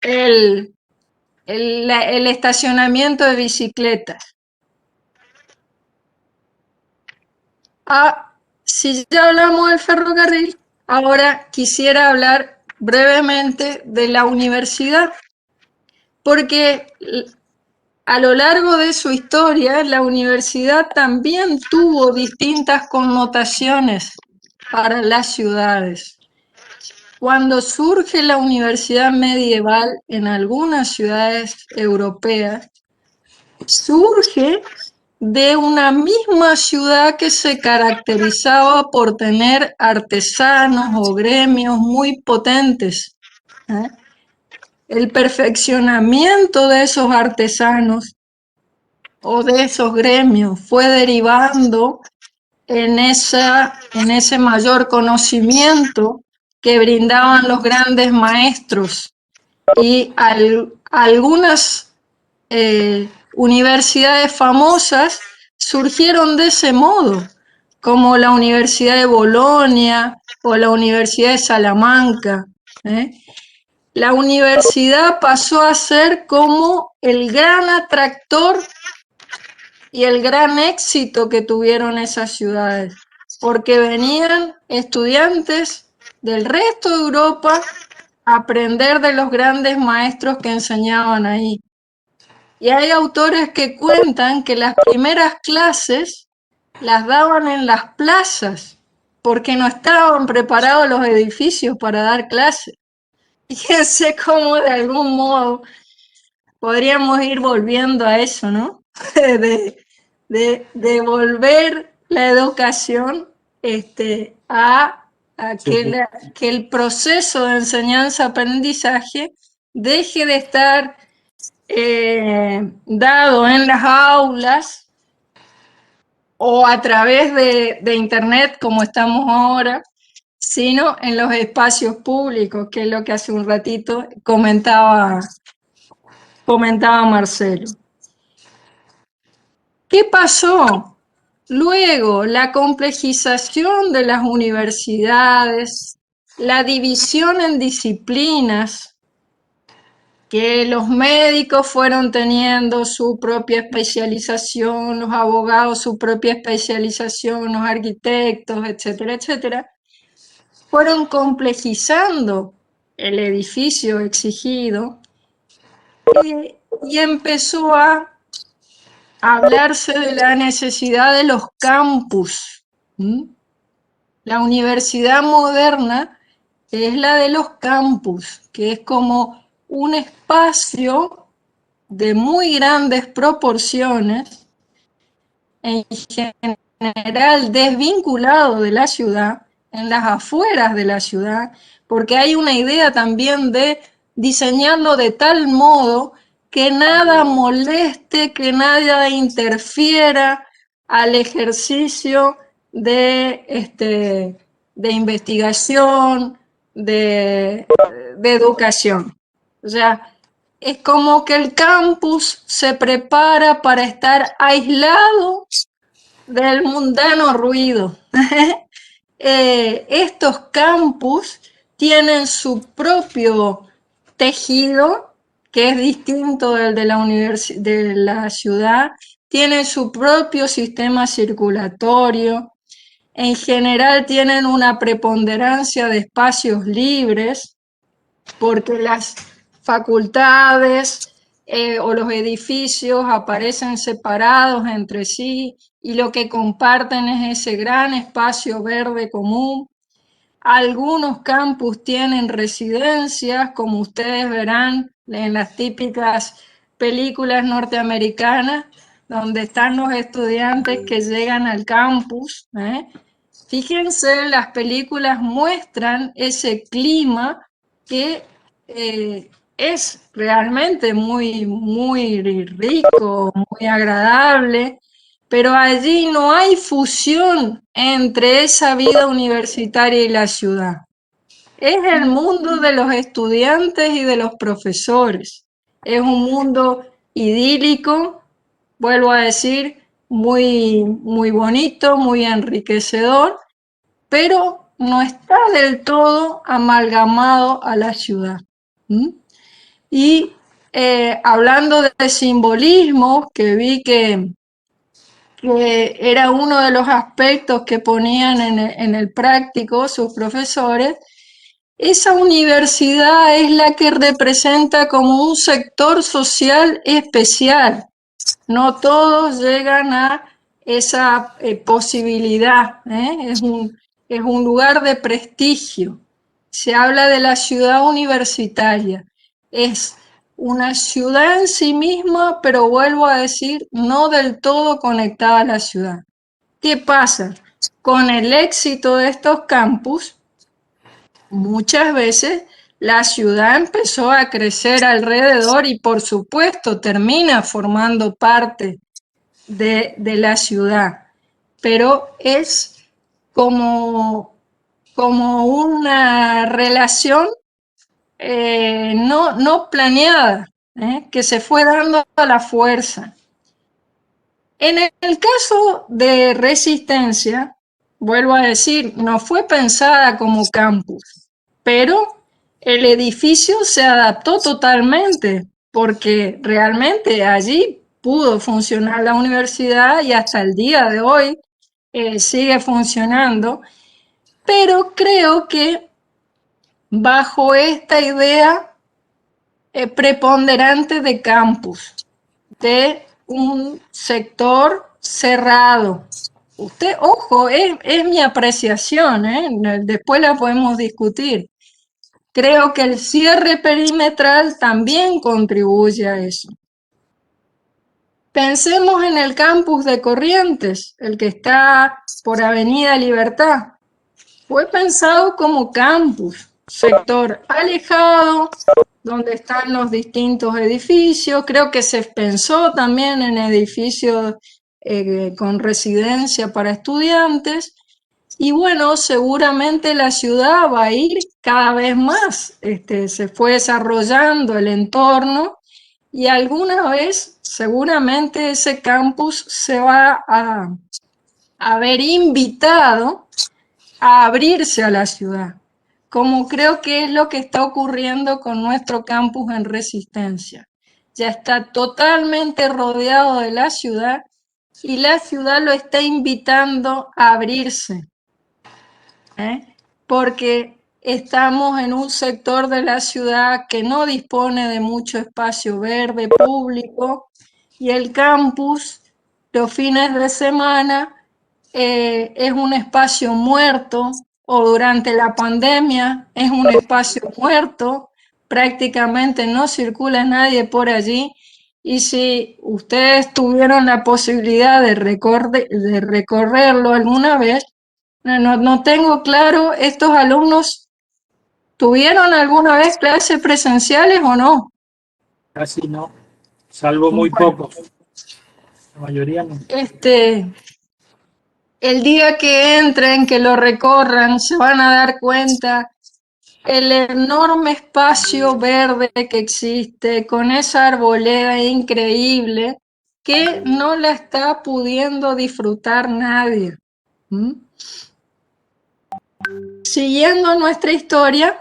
el, el estacionamiento de bicicletas. Ah, si ya hablamos del ferrocarril, ahora quisiera hablar brevemente de la universidad, porque a lo largo de su historia, la universidad también tuvo distintas connotaciones para las ciudades. Cuando surge la universidad medieval en algunas ciudades europeas, surge de una misma ciudad que se caracterizaba por tener artesanos o gremios muy potentes, ¿eh? El perfeccionamiento de esos artesanos o de esos gremios fue derivando en ese mayor conocimiento que brindaban los grandes maestros y algunas universidades famosas surgieron de ese modo, como la Universidad de Bolonia o la Universidad de Salamanca. ¿eh? La universidad pasó a ser como el gran atractor y el gran éxito que tuvieron esas ciudades, porque venían estudiantes del resto de Europa a aprender de los grandes maestros que enseñaban ahí. Y hay autores que cuentan que las primeras clases las daban en las plazas, porque no estaban preparados los edificios para dar clases. Fíjense cómo de algún modo podríamos ir volviendo a eso, ¿no? De volver la educación a Sí, sí. que el proceso de enseñanza-aprendizaje deje de estar dado en las aulas o a través de Internet como estamos ahora, sino en los espacios públicos, que es lo que hace un ratito comentaba Marcelo. ¿Qué pasó? Luego, la complejización de las universidades, la división en disciplinas, que los médicos fueron teniendo su propia especialización, los abogados su propia especialización, los arquitectos, etcétera, etcétera, fueron complejizando el edificio exigido y empezó a hablarse de la necesidad de los campus. ¿Mm? La universidad moderna es la de los campus, que es como un espacio de muy grandes proporciones, en general desvinculado de la ciudad, en las afueras de la ciudad, porque hay una idea también de diseñarlo de tal modo que nada moleste, que nada interfiera al ejercicio de investigación, de educación. O sea, es como que el campus se prepara para estar aislado del mundano ruido. Estos campus tienen su propio tejido, que es distinto del de de la ciudad, tienen su propio sistema circulatorio, en general tienen una preponderancia de espacios libres, porque las facultades o los edificios aparecen separados entre sí y lo que comparten es ese gran espacio verde común. Algunos campus tienen residencias, como ustedes verán en las típicas películas norteamericanas, donde están los estudiantes que llegan al campus. Fíjense, las películas muestran ese clima que es realmente muy, muy rico, muy agradable, pero allí no hay fusión entre esa vida universitaria y la ciudad. Es el mundo de los estudiantes y de los profesores. Es un mundo idílico, vuelvo a decir, muy, muy bonito, muy enriquecedor, pero no está del todo amalgamado a la ciudad. ¿Mm? Y hablando de simbolismo, que vi que era uno de los aspectos que ponían en el práctico sus profesores, esa universidad es la que representa como un sector social especial. No todos llegan a esa posibilidad, ¿eh? Es un lugar de prestigio. Se habla de la ciudad universitaria. Es una ciudad en sí misma, pero vuelvo a decir, no del todo conectada a la ciudad. ¿Qué pasa? Con el éxito de estos campus, muchas veces la ciudad empezó a crecer alrededor y por supuesto termina formando parte de la ciudad, pero es como una relación no planeada, que se fue dando a la fuerza. En el caso de Resistencia, vuelvo a decir, no fue pensada como campus, pero el edificio se adaptó totalmente, porque realmente allí pudo funcionar la universidad y hasta el día de hoy sigue funcionando, pero creo que bajo esta idea preponderante de campus, de un sector cerrado. Usted, ojo, es mi apreciación, después la podemos discutir. Creo que el cierre perimetral también contribuye a eso. Pensemos en el campus de Corrientes, el que está por Avenida Libertad. Fue pensado como campus, sector alejado, donde están los distintos edificios. Creo que se pensó también en edificios con residencia para estudiantes. Y bueno, seguramente la ciudad va a ir cada vez más. Se fue desarrollando el entorno y alguna vez seguramente ese campus se va a ver invitado a abrirse a la ciudad, como creo que es lo que está ocurriendo con nuestro campus en Resistencia. Ya está totalmente rodeado de la ciudad y la ciudad lo está invitando a abrirse, porque estamos en un sector de la ciudad que no dispone de mucho espacio verde público y el campus los fines de semana es un espacio muerto, o durante la pandemia es un espacio muerto, prácticamente no circula nadie por allí. Y si ustedes tuvieron la posibilidad de recorrerlo alguna vez, no tengo claro, ¿estos alumnos tuvieron alguna vez clases presenciales o no? Casi no, salvo muy Bueno, pocos. La mayoría no. El día que entren, que lo recorran, se van a dar cuenta el enorme espacio verde que existe con esa arboleda increíble que no la está pudiendo disfrutar nadie. ¿Mm? Siguiendo nuestra historia,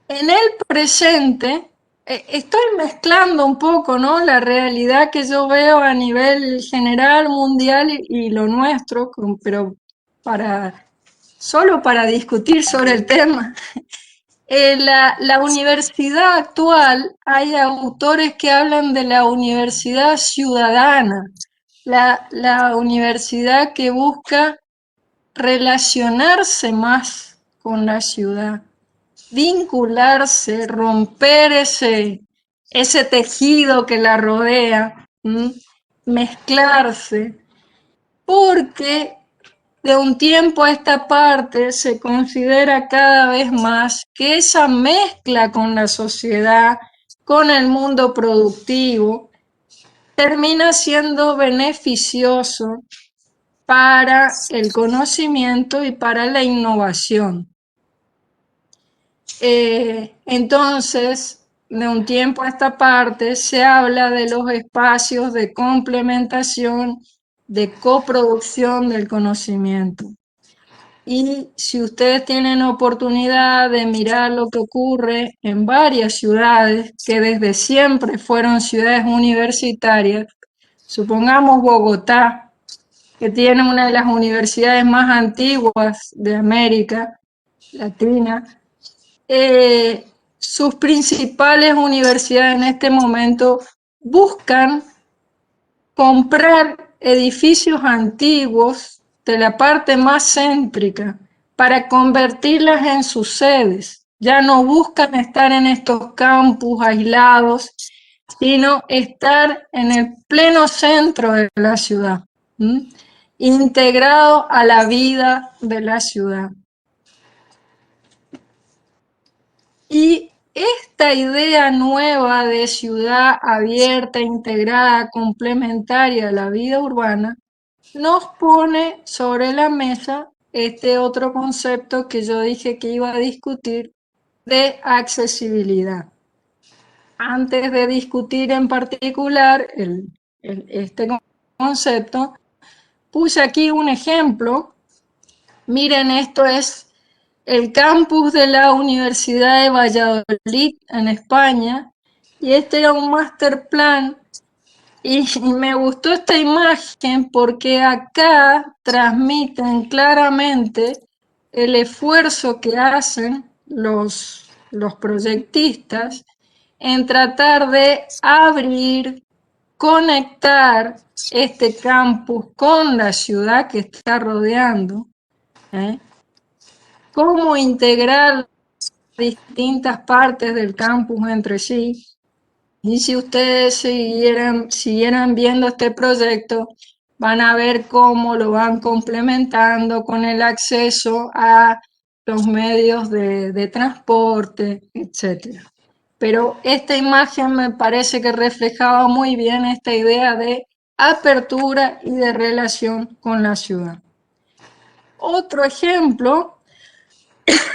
en el presente, estoy mezclando un poco, ¿no?, la realidad que yo veo a nivel general, mundial y lo nuestro, pero solo para discutir sobre el tema. La universidad actual, hay autores que hablan de la universidad ciudadana, la universidad que busca relacionarse más con la ciudad, vincularse, romper ese tejido que la rodea, mezclarse, porque de un tiempo a esta parte se considera cada vez más que esa mezcla con la sociedad, con el mundo productivo, termina siendo beneficioso para el conocimiento y para la innovación. Entonces, de un tiempo a esta parte se habla de los espacios de complementación, de coproducción del conocimiento. Y si ustedes tienen oportunidad de mirar lo que ocurre en varias ciudades que desde siempre fueron ciudades universitarias, supongamos Bogotá, que tiene una de las universidades más antiguas de América Latina, sus principales universidades en este momento buscan comprar edificios antiguos de la parte más céntrica para convertirlas en sus sedes. Ya no buscan estar en estos campus aislados, sino estar en el pleno centro de la ciudad, integrado a la vida de la ciudad. Y esta idea nueva de ciudad abierta, integrada, complementaria a la vida urbana, nos pone sobre la mesa este otro concepto que yo dije que iba a discutir de accesibilidad. Antes de discutir en particular este concepto, puse aquí un ejemplo. Miren, esto es el campus de la Universidad de Valladolid en España, y este era un master plan. Y me gustó esta imagen porque acá transmiten claramente el esfuerzo que hacen los proyectistas en tratar de abrir, conectar este campus con la ciudad que está rodeando, ¿eh? Cómo integrar distintas partes del campus entre sí. Y si ustedes siguieran viendo este proyecto, van a ver cómo lo van complementando con el acceso a los medios de transporte, etc. Pero esta imagen me parece que reflejaba muy bien esta idea de apertura y de relación con la ciudad. Otro ejemplo,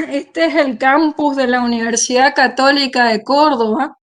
este es el campus de la Universidad Católica de Córdoba,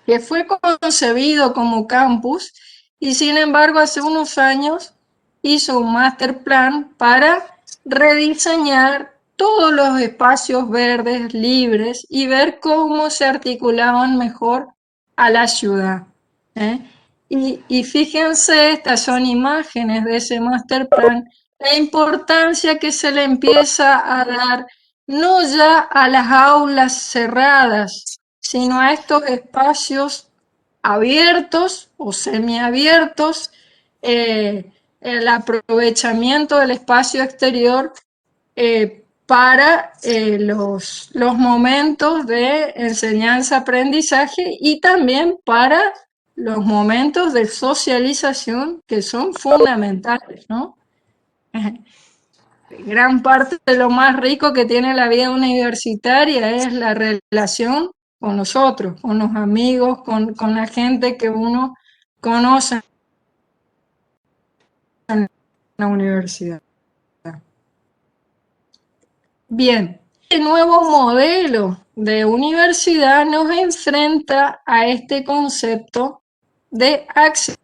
que fue concebido como campus y sin embargo hace unos años hizo un master plan para rediseñar todos los espacios verdes libres y ver cómo se articulaban mejor a la ciudad, ¿eh? Y fíjense, estas son imágenes de ese master plan, la importancia que se le empieza a dar no ya a las aulas cerradas, sino a estos espacios abiertos o semiabiertos, el aprovechamiento del espacio exterior para los momentos de enseñanza-aprendizaje y también para los momentos de socialización que son fundamentales, ¿no? Gran parte de lo más rico que tiene la vida universitaria es la relación con nosotros, con los amigos, con la gente que uno conoce en la universidad. Bien, este nuevo modelo de universidad nos enfrenta a este concepto de acceso.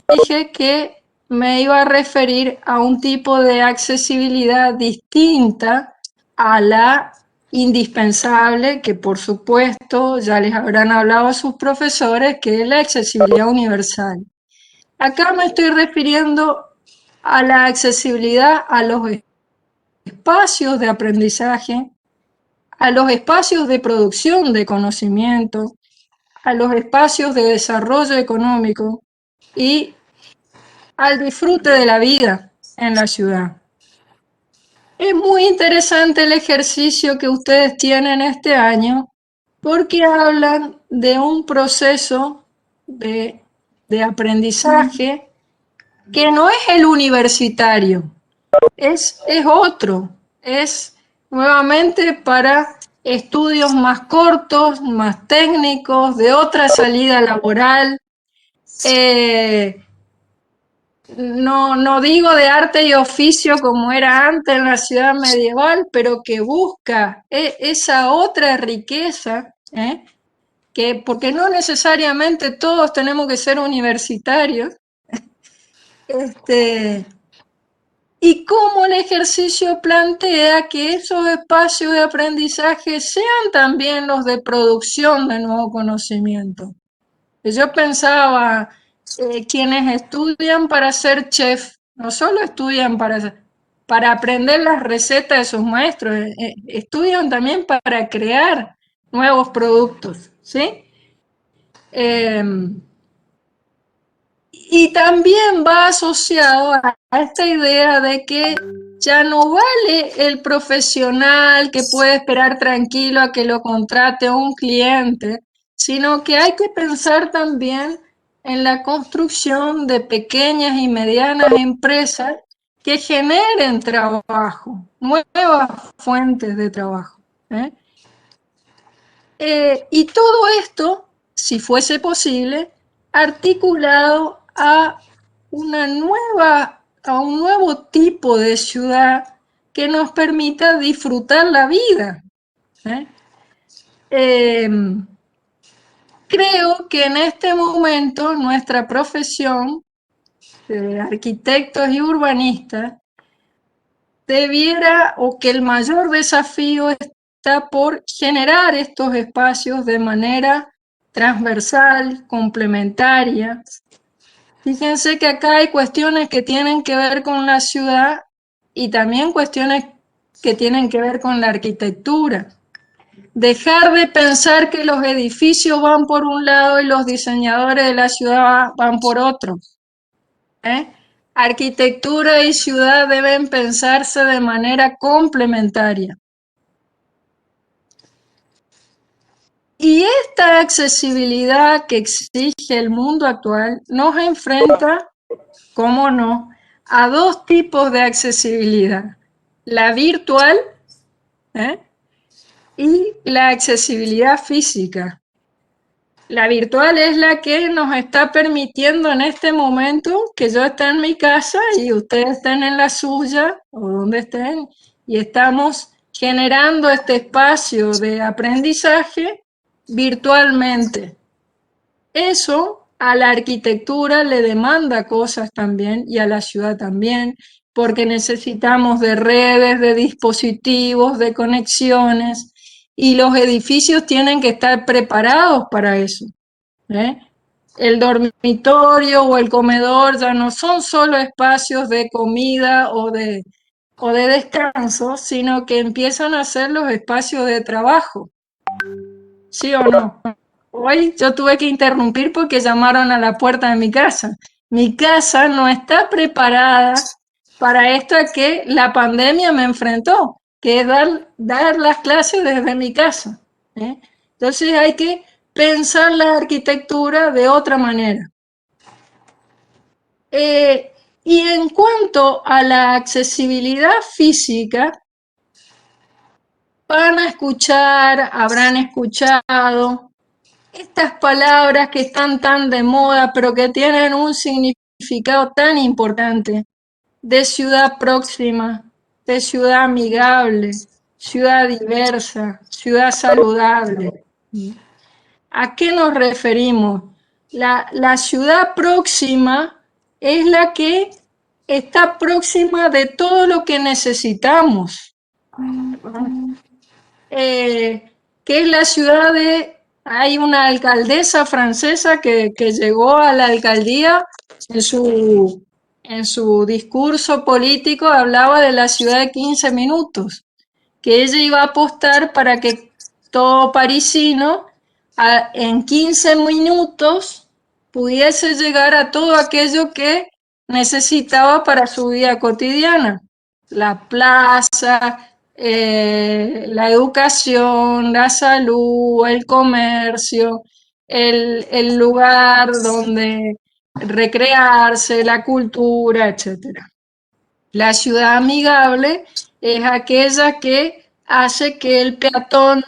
Dije que me iba a referir a un tipo de accesibilidad distinta a la indispensable, que por supuesto ya les habrán hablado a sus profesores, que es la accesibilidad universal. Acá me estoy refiriendo a la accesibilidad a los espacios de aprendizaje, a los espacios de producción de conocimiento, a los espacios de desarrollo económico y al disfrute de la vida en la ciudad. Es muy interesante el ejercicio que ustedes tienen este año porque hablan de un proceso de aprendizaje que no es el universitario, es otro, es nuevamente para estudios más cortos, más técnicos, de otra salida laboral. No digo de arte y oficio como era antes en la ciudad medieval, pero que busca esa otra riqueza, porque no necesariamente todos tenemos que ser universitarios, y cómo el ejercicio plantea que esos espacios de aprendizaje sean también los de producción de nuevo conocimiento. Yo pensaba, quienes estudian para ser chef, no solo estudian para aprender las recetas de sus maestros, estudian también para crear nuevos productos, ¿sí? Eh, y también va asociado a esta idea de que ya no vale el profesional que puede esperar tranquilo a que lo contrate un cliente, sino que hay que pensar también en la construcción de pequeñas y medianas empresas que generen trabajo, nuevas fuentes de trabajo. ¿Eh? Y todo esto, si fuese posible, articulado a un nuevo tipo de ciudad que nos permita disfrutar la vida. ¿Eh? Eh, Creo que en este momento nuestra profesión de arquitectos y urbanistas debiera, o que el mayor desafío está por generar estos espacios de manera transversal, complementaria. Fíjense que acá hay cuestiones que tienen que ver con la ciudad y también cuestiones que tienen que ver con la arquitectura. Dejar de pensar que los edificios van por un lado y los diseñadores de la ciudad van por otro. ¿Eh? Arquitectura y ciudad deben pensarse de manera complementaria. Y esta accesibilidad que exige el mundo actual nos enfrenta, cómo no, a dos tipos de accesibilidad. La virtual, ¿eh? Y la accesibilidad física. La virtual es la que nos está permitiendo en este momento que yo esté en mi casa y ustedes estén en la suya o donde estén y estamos generando este espacio de aprendizaje virtualmente. Eso a la arquitectura le demanda cosas también y a la ciudad también, porque necesitamos de redes, de dispositivos, de conexiones y los edificios tienen que estar preparados para eso. ¿Eh? El dormitorio o el comedor ya no son solo espacios de comida o de descanso, sino que empiezan a ser los espacios de trabajo. ¿Sí o no? Hoy yo tuve que interrumpir porque llamaron a la puerta de mi casa. Mi casa no está preparada para esto que la pandemia me enfrentó, que es dar las clases desde mi casa. ¿Eh? Entonces hay que pensar la arquitectura de otra manera. Y en cuanto a la accesibilidad física, van a escuchar, habrán escuchado estas palabras que están tan de moda, pero que tienen un significado tan importante, de ciudad próxima, de ciudad amigable, ciudad diversa, ciudad saludable. ¿A qué nos referimos? La ciudad próxima es la que está próxima de todo lo que necesitamos. Que es la ciudad de... Hay una alcaldesa francesa que llegó a la alcaldía en su discurso político, hablaba de la ciudad de 15 minutos, que ella iba a apostar para que todo parisino en 15 minutos pudiese llegar a todo aquello que necesitaba para su vida cotidiana. La plaza, la educación, la salud, el comercio, el lugar donde recrearse, la cultura, etcétera. La ciudad amigable es aquella que hace que el peatón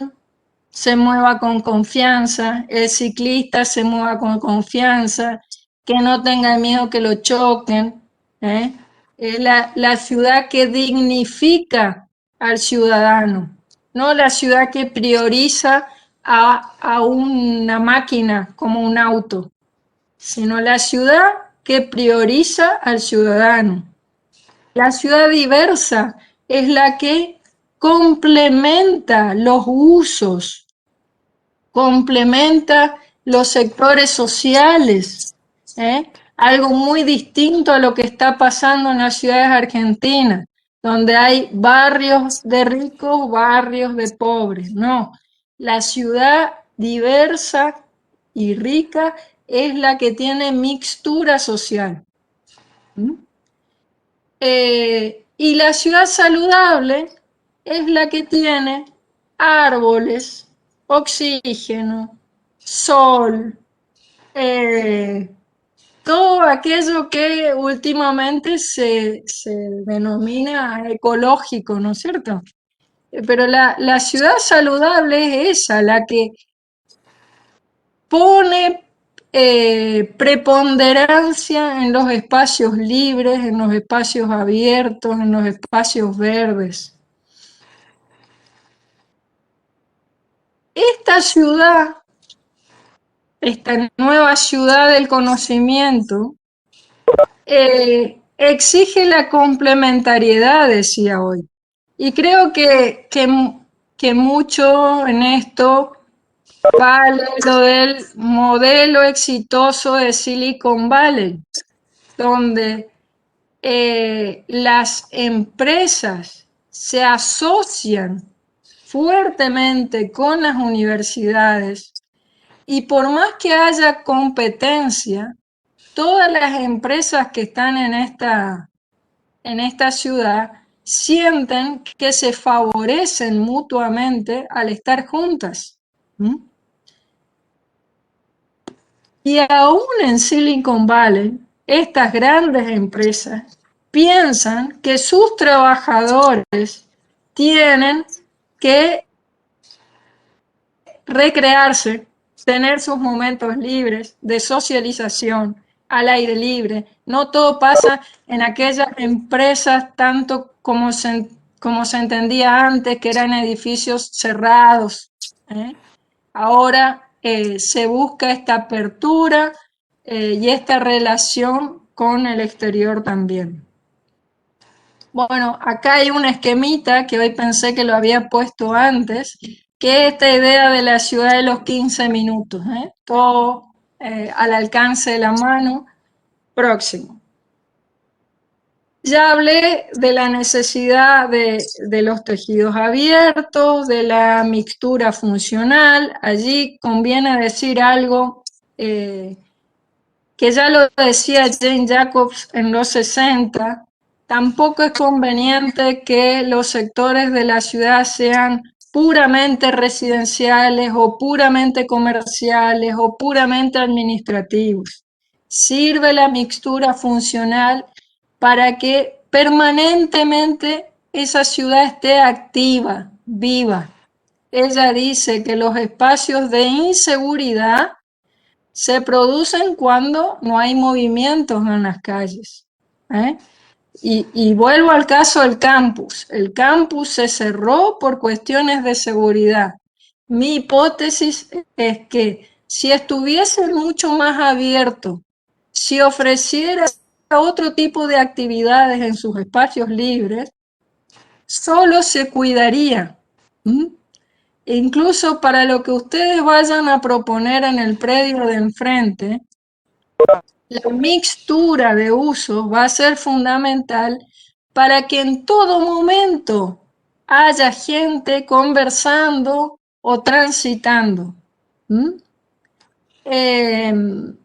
se mueva con confianza, el ciclista se mueva con confianza, que no tenga miedo que lo choquen. ¿Eh? Es la ciudad que dignifica al ciudadano, no la ciudad que prioriza a una máquina como un auto, sino la ciudad que prioriza al ciudadano. La ciudad diversa es la que complementa los usos, complementa los sectores sociales, ¿eh? Algo muy distinto a lo que está pasando en las ciudades argentinas, donde hay barrios de ricos, barrios de pobres. No, la ciudad diversa y rica es la que tiene mixtura social. ¿Mm? Y la ciudad saludable es la que tiene árboles, oxígeno, sol, eh, todo aquello que últimamente se denomina ecológico, ¿no es cierto? Pero la ciudad saludable es esa, la que pone preponderancia en los espacios libres, en los espacios abiertos, en los espacios verdes. Esta ciudad, esta nueva ciudad del conocimiento, exige la complementariedad, decía hoy. Y creo que mucho en esto vale lo del modelo exitoso de Silicon Valley, donde las empresas se asocian fuertemente con las universidades y por más que haya competencia, todas las empresas que están en esta ciudad sienten que se favorecen mutuamente al estar juntas. ¿Mm? Y aún en Silicon Valley, estas grandes empresas piensan que sus trabajadores tienen que recrearse, tener sus momentos libres de socialización al aire libre. No todo pasa en aquellas empresas tanto como se entendía antes, que eran edificios cerrados. Ahora se busca esta apertura y esta relación con el exterior también. Bueno, acá hay un esquemita que hoy pensé que lo había puesto antes, que es esta idea de la ciudad de los 15 minutos, todo al alcance de la mano, próximo. Ya hablé de la necesidad de los tejidos abiertos, de la mixtura funcional. Allí conviene decir algo que ya lo decía Jane Jacobs en los 60. Tampoco es conveniente que los sectores de la ciudad sean puramente residenciales o puramente comerciales o puramente administrativos. Sirve la mixtura funcional para que permanentemente esa ciudad esté activa, viva. Ella dice que los espacios de inseguridad se producen cuando no hay movimientos en las calles. Y vuelvo al caso del campus. El campus se cerró por cuestiones de seguridad. Mi hipótesis es que si estuviese mucho más abierto, si ofreciera otro tipo de actividades en sus espacios libres, solo se cuidaría. Incluso para lo que ustedes vayan a proponer en el predio de enfrente, la mixtura de usos va a ser fundamental para que en todo momento haya gente conversando o transitando. ¿Qué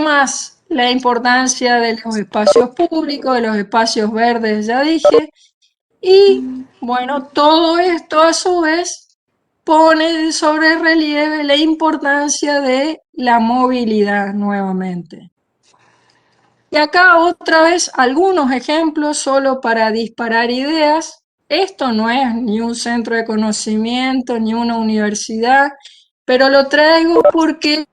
más? La importancia de los espacios públicos, de los espacios verdes, ya dije. Y bueno, todo esto a su vez pone sobre relieve la importancia de la movilidad nuevamente. Y acá otra vez algunos ejemplos solo para disparar ideas. Esto no es ni un centro de conocimiento ni una universidad, pero lo traigo porque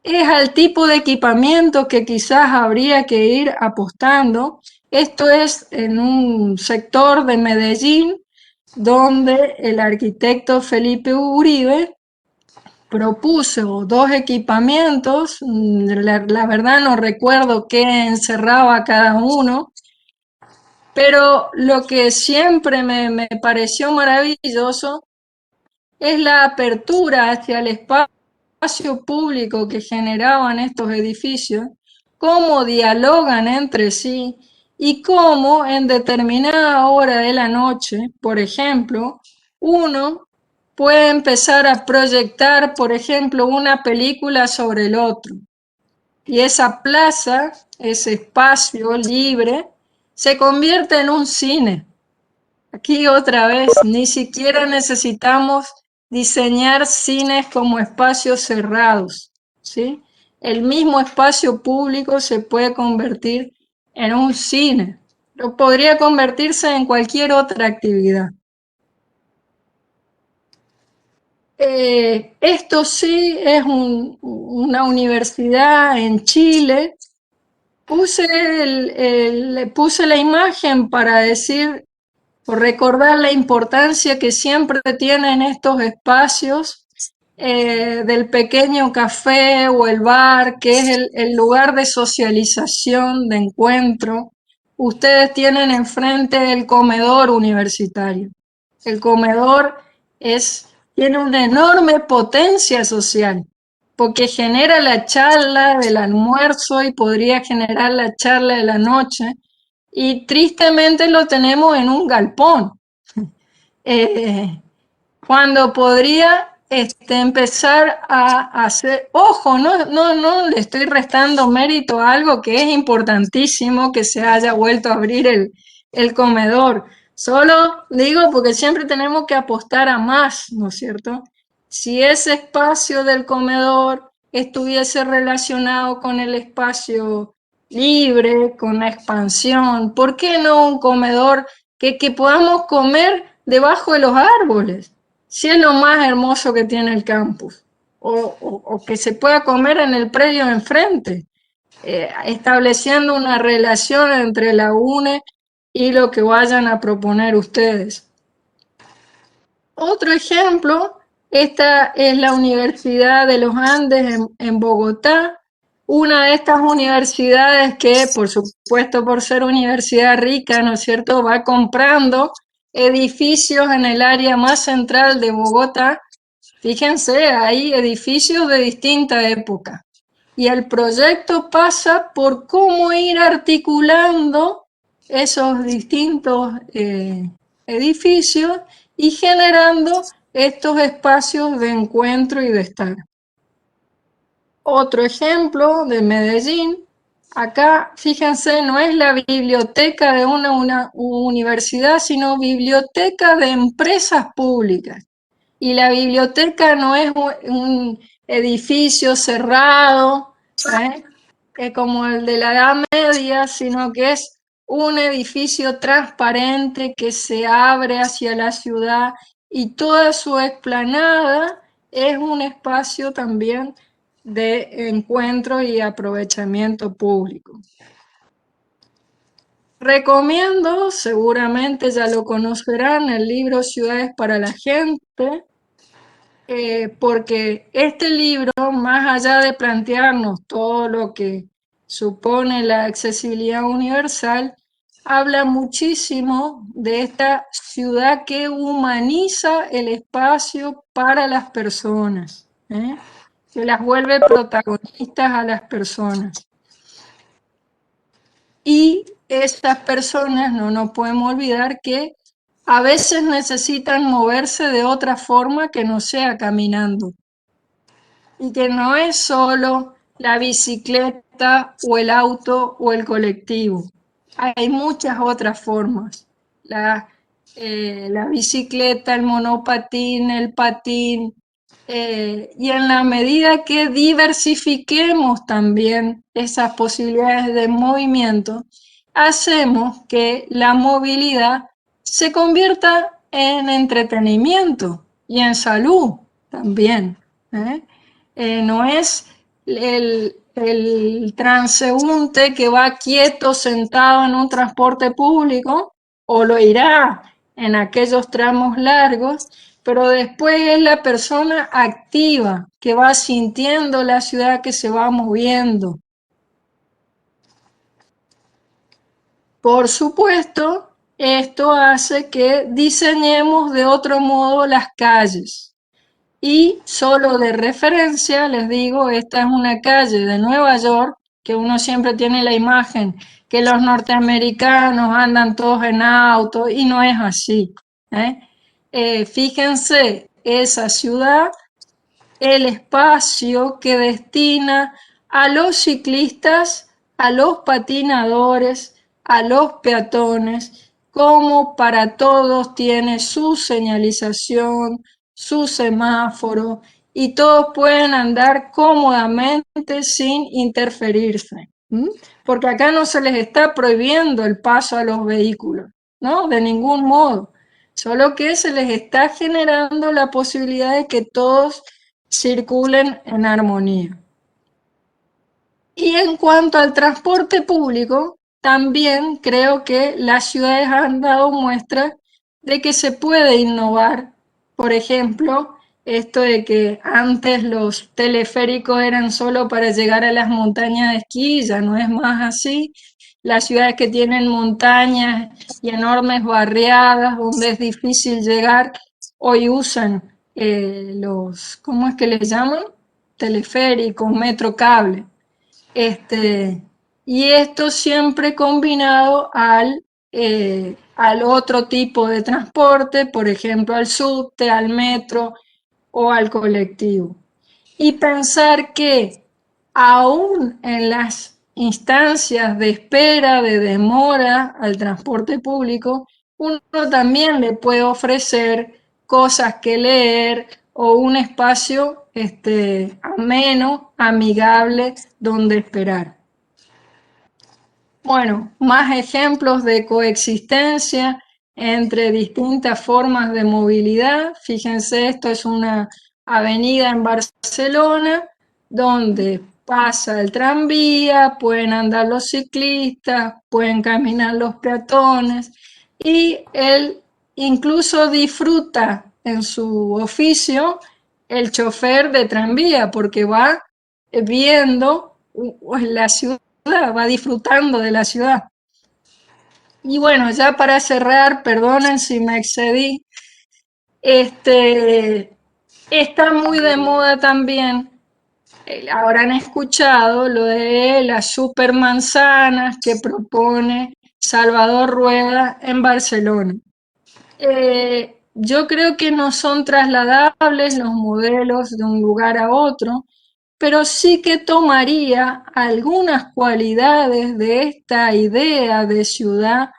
es al tipo de equipamiento que quizás habría que ir apostando. Esto es en un sector de Medellín donde el arquitecto Felipe Uribe propuso dos equipamientos, la verdad no recuerdo qué encerraba cada uno, pero lo que siempre me pareció maravilloso es la apertura hacia el espacio público que generaban estos edificios, cómo dialogan entre sí y cómo en determinada hora de la noche, por ejemplo, uno puede empezar a proyectar, por ejemplo, una película sobre el otro. Y esa plaza, ese espacio libre, se convierte en un cine. Aquí otra vez, ni siquiera necesitamos diseñar cines como espacios cerrados, ¿sí? El mismo espacio público se puede convertir en un cine, pero podría convertirse en cualquier otra actividad. Esto sí es una universidad en Chile. Puse la imagen para decir por recordar la importancia que siempre tienen estos espacios del pequeño café o el bar, que es el lugar de socialización, de encuentro. Ustedes tienen enfrente el comedor universitario. El comedor tiene una enorme potencia social, porque genera la charla del almuerzo y podría generar la charla de la noche, y tristemente lo tenemos en un galpón, eh, cuando podría empezar a hacer, ojo, no le estoy restando mérito a algo que es importantísimo que se haya vuelto a abrir el comedor, solo digo porque siempre tenemos que apostar a más, ¿no es cierto? Si ese espacio del comedor estuviese relacionado con el espacio libre, con la expansión, ¿por qué no un comedor que podamos comer debajo de los árboles? Si es lo más hermoso que tiene el campus, o que se pueda comer en el predio de enfrente, estableciendo una relación entre la UNE y lo que vayan a proponer ustedes. Otro ejemplo, esta es la Universidad de los Andes en Bogotá, una de estas universidades que, por supuesto, por ser universidad rica, ¿no es cierto?, va comprando edificios en el área más central de Bogotá. Fíjense, hay edificios de distinta época. Y el proyecto pasa por cómo ir articulando esos distintos edificios y generando estos espacios de encuentro y de estar. Otro ejemplo de Medellín, acá fíjense, no es la biblioteca de una universidad, sino biblioteca de empresas públicas. Y la biblioteca no es un edificio cerrado, como el de la Edad Media, sino que es un edificio transparente que se abre hacia la ciudad y toda su explanada es un espacio también de encuentro y aprovechamiento público. Recomiendo, seguramente ya lo conocerán, el libro Ciudades para la Gente, porque este libro, más allá de plantearnos todo lo que supone la accesibilidad universal, habla muchísimo de esta ciudad que humaniza el espacio para las personas, que las vuelve protagonistas a las personas. Y estas personas, no nos podemos olvidar que a veces necesitan moverse de otra forma que no sea caminando. Y que no es solo la bicicleta o el auto o el colectivo. Hay muchas otras formas. La bicicleta, el monopatín, el patín. Y en la medida que diversifiquemos también esas posibilidades de movimiento, hacemos que la movilidad se convierta en entretenimiento y en salud también. No es el transeúnte que va quieto sentado en un transporte público, o lo irá en aquellos tramos largos, pero después es la persona activa que va sintiendo la ciudad, que se va moviendo. Por supuesto, esto hace que diseñemos de otro modo las calles. Y solo de referencia les digo, esta es una calle de Nueva York, que uno siempre tiene la imagen que los norteamericanos andan todos en auto, y no es así, ¿eh? Fíjense, esa ciudad, el espacio que destina a los ciclistas, a los patinadores, a los peatones, como para todos tiene su señalización, su semáforo, y todos pueden andar cómodamente sin interferirse. Porque acá no se les está prohibiendo el paso a los vehículos, ¿no? De ningún modo. Solo que se les está generando la posibilidad de que todos circulen en armonía. Y en cuanto al transporte público, también creo que las ciudades han dado muestra de que se puede innovar. Por ejemplo, esto de que antes los teleféricos eran solo para llegar a las montañas de esquí, ya no es más así. Las ciudades que tienen montañas y enormes barriadas donde es difícil llegar, hoy usan ¿cómo es que les llaman? Teleféricos, metro cable. Y esto siempre combinado al otro tipo de transporte, por ejemplo, al subte, al metro o al colectivo. Y pensar que aún en las instancias de espera, de demora al transporte público, uno también le puede ofrecer cosas que leer o un espacio ameno, amigable, donde esperar. Bueno, más ejemplos de coexistencia entre distintas formas de movilidad. Fíjense, esto es una avenida en Barcelona donde pasa el tranvía, pueden andar los ciclistas, pueden caminar los peatones, y él incluso disfruta en su oficio el chofer de tranvía, porque va viendo la ciudad, va disfrutando de la ciudad. Y bueno, ya para cerrar, perdonen si me excedí, está muy de moda también, habrán escuchado lo de las supermanzanas que propone Salvador Rueda en Barcelona. Yo creo que no son trasladables los modelos de un lugar a otro, pero sí que tomaría algunas cualidades de esta idea de ciudad,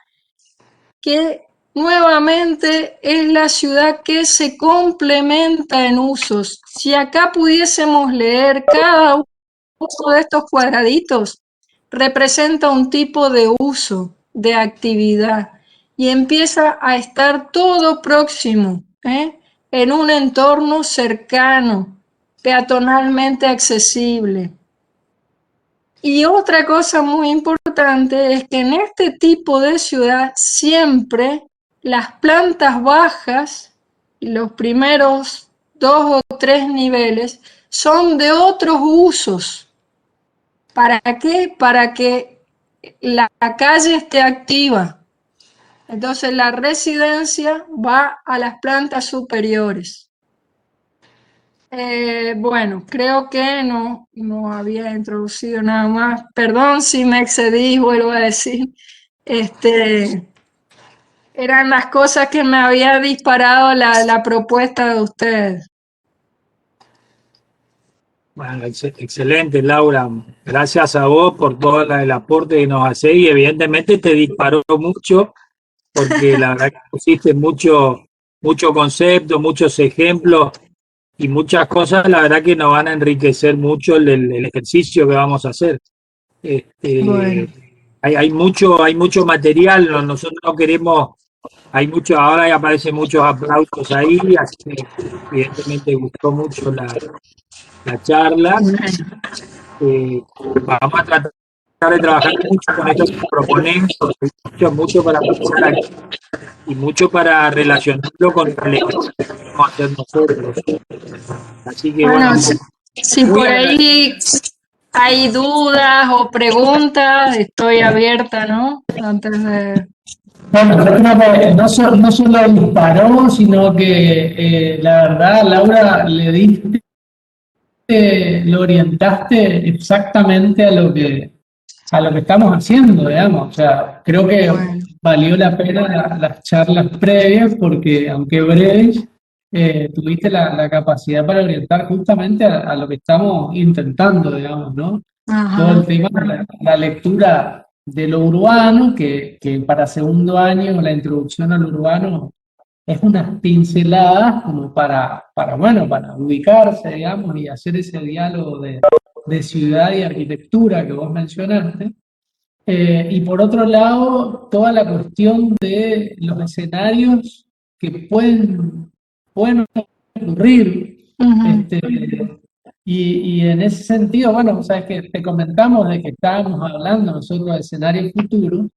que nuevamente es la ciudad que se complementa en usos. Si acá pudiésemos leer cada uno de estos cuadraditos, representa un tipo de uso, de actividad, y empieza a estar todo próximo, en un entorno cercano, peatonalmente accesible. Y otra cosa muy importante es que en este tipo de ciudad siempre las plantas bajas, los primeros 2 o 3 niveles, son de otros usos. ¿Para qué? Para que la calle esté activa. Entonces la residencia va a las plantas superiores. Bueno, creo que no había introducido nada más. Perdón si me excedí, vuelvo a decir. Eran las cosas que me había disparado la propuesta de ustedes. Bueno, excelente, Laura. Gracias a vos por todo el aporte que nos hacés, y evidentemente te disparó mucho, porque la verdad que pusiste mucho concepto, muchos ejemplos y muchas cosas, la verdad que nos van a enriquecer mucho el ejercicio que vamos a hacer. Bueno, Hay mucho material, nosotros no queremos, ahora aparecen muchos aplausos ahí, así que evidentemente gustó mucho la charla. bueno. Vamos a tratar estar trabajando mucho con esto que propones, porque hay mucho para pensar aquí y mucho para relacionarlo con la lectura que podemos hacer nosotros. Así que bueno, Bueno, si muy por agradecido. ahí hay dudas o preguntas, estoy abierta, ¿no? Antes de... Bueno, yo creo que no solo disparó, sino que la verdad, Laura, le diste, lo orientaste exactamente a lo que estamos haciendo, digamos. O sea, creo que Bueno, valió la pena las charlas previas porque, aunque breves, tuviste la capacidad para orientar justamente a lo que estamos intentando, digamos, ¿no? Todo ajá, el tema de la lectura de lo urbano, que para segundo año la introducción al urbano es unas pinceladas como bueno, para ubicarse, digamos, y hacer ese diálogo de ciudad y arquitectura que vos mencionaste. Y por otro lado, toda la cuestión de los escenarios que pueden ocurrir. ujú, Este, y en ese sentido, bueno, sabes que te comentamos de que estábamos hablando nosotros de escenarios futuros,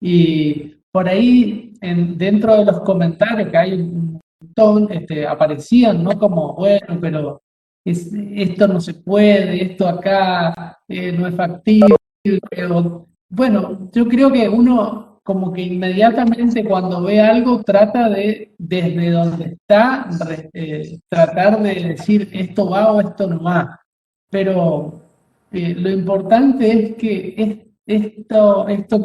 y por ahí, dentro de los comentarios, que hay un montón, aparecían, ¿no? Como, bueno, pero esto no se puede, esto acá no es factible. Pero, bueno, yo creo que uno como que inmediatamente cuando ve algo trata de, desde donde está, tratar de decir esto va o esto no va. Pero lo importante es que esto que